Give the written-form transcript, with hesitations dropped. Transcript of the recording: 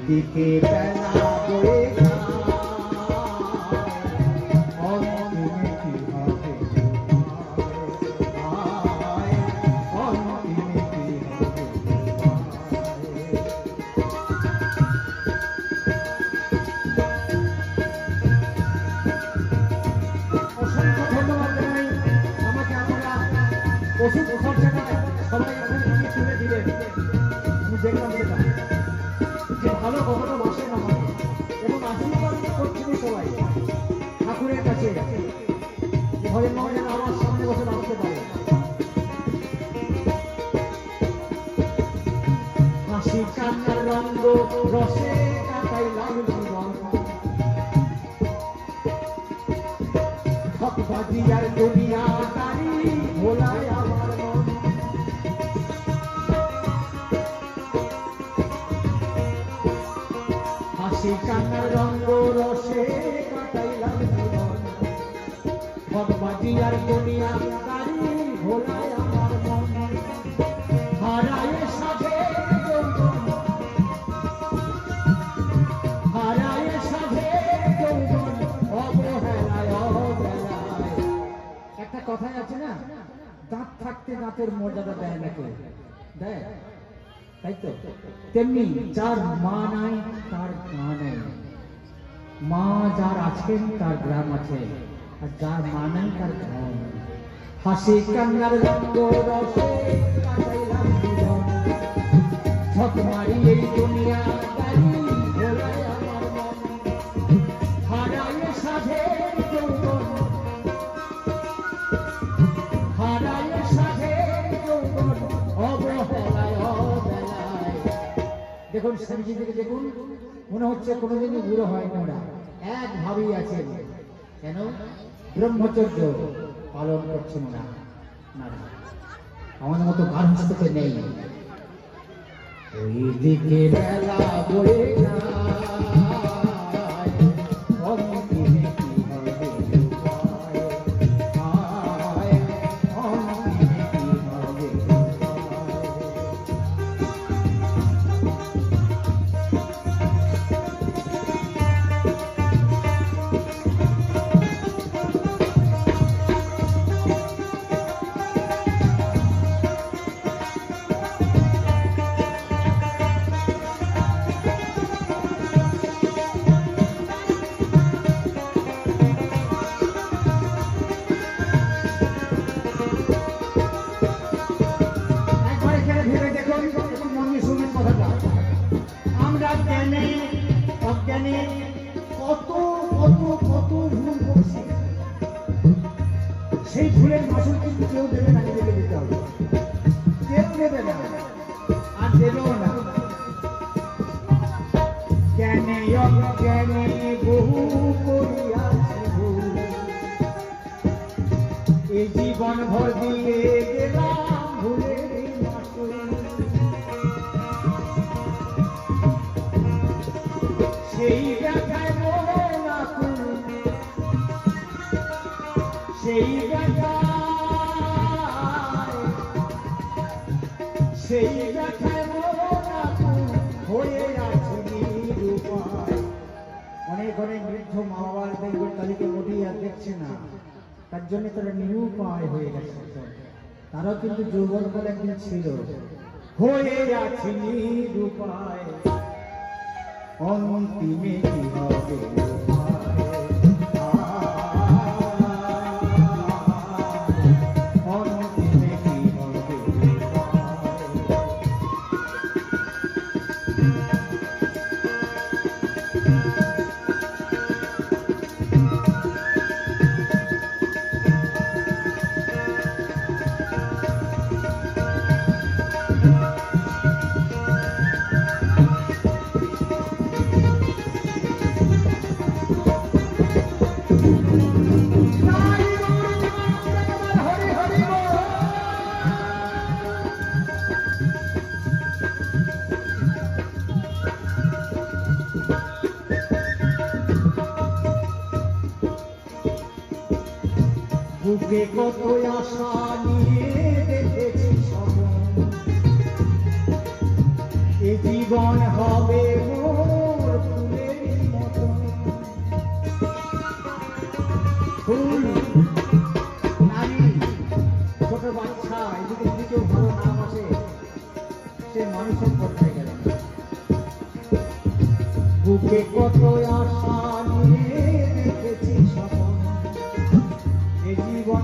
দিকে বেলা বয়ে ওষুধ খরচাটা সবাই ওখানে তুলে দিলেন। আমি দেখলাম সেটা যে ভালো কখনো বসে না হয় এবং আশীর্বাদ করছিল সবাই ঠাকুরের কাছে ঘরের মা যেন আমার সামনে বসে রাখতে পারে। হাসি কান্নার রঙ্গ রসে কাটাইলাম জীবন হকবাজি আর দুনিয়া দাঁড়ি ভোলায় আমার মন। হাসি কান্নার রঙ্গ রসে কাটাইলাম জীবন হকবাজি আর দুনিয়া দাঁড়ি ভোলায় আমার মন। হারায় সাধে যৌবন হারায় সাধে যৌবন অবহেলায় অবহেলায়। একটা কথাই আছে না, দাঁত থাকতে দাঁতের মর্যাদা দেয় না কেউ, দেয় তাই তো? তেমনি যার মা নাই তার মা নেই, মা যার আছেন তার গ্রাম আছে, আর যার মা নাই তার গ্রাম। হাসি কান্নার রঙ্গ রসে কাটাইলাম জীবন ঝক মারি এই দুনিয়া দাঁড়ি ভোলায় আমার মন। হারায় সাধে যৌবন হারায় সাধে যৌবন অবহেলায় অবহেলায়। দেখুন স্বামীজি থেকে দেখুন, মনে হচ্ছে কোনোদিনই বুড়ো হয়নি, ওরা একভাবেই আছেন। কেন? ব্রহ্মচর্য পালন করছেন না, আমাদের মতো গার্হস্থ্যতে নেই। ওই দিকে বেলা বয়ে সেই ভুলের মাসুল কিন্তু কেউ দেবে না, নিজেকে দিতে হবে। কেউ দেবে না আর দেবেও না। জ্ঞানে অজ্ঞানে বহু করিয়াছি ভুল, এই জীবন ভর দিয়ে গেলাম ভুলের মাসুল। সেই দেখায় মন আকুল, সেই সেই দেখায় মন আকুল হয়ে আছে নিরুপায়। অনেক অনেক বৃদ্ধ মা বাবার দেখবেন তাদেরকে মোটেই আর দেখছে না, তার জন্য তারা নিরুপায় হয়ে গেছে। তারাও কিন্তু যৌবন বলে একদিন ছিল, হয়ে আছে নিরুপায়। অন্তিমে কি হবে বুকে কত আশা নিয়ে দেখেছি স্বপ্ন, এ জীবন হবে মোর ফুল, নারী, ছোট বাচ্চা, এদিকে যদি কেউ ভালো না বাসে সে মানুষের পর্যায়ে গেল না। বুকে কত আশা নিয়ে দেখেছি স্বপ্ন, এ জীবন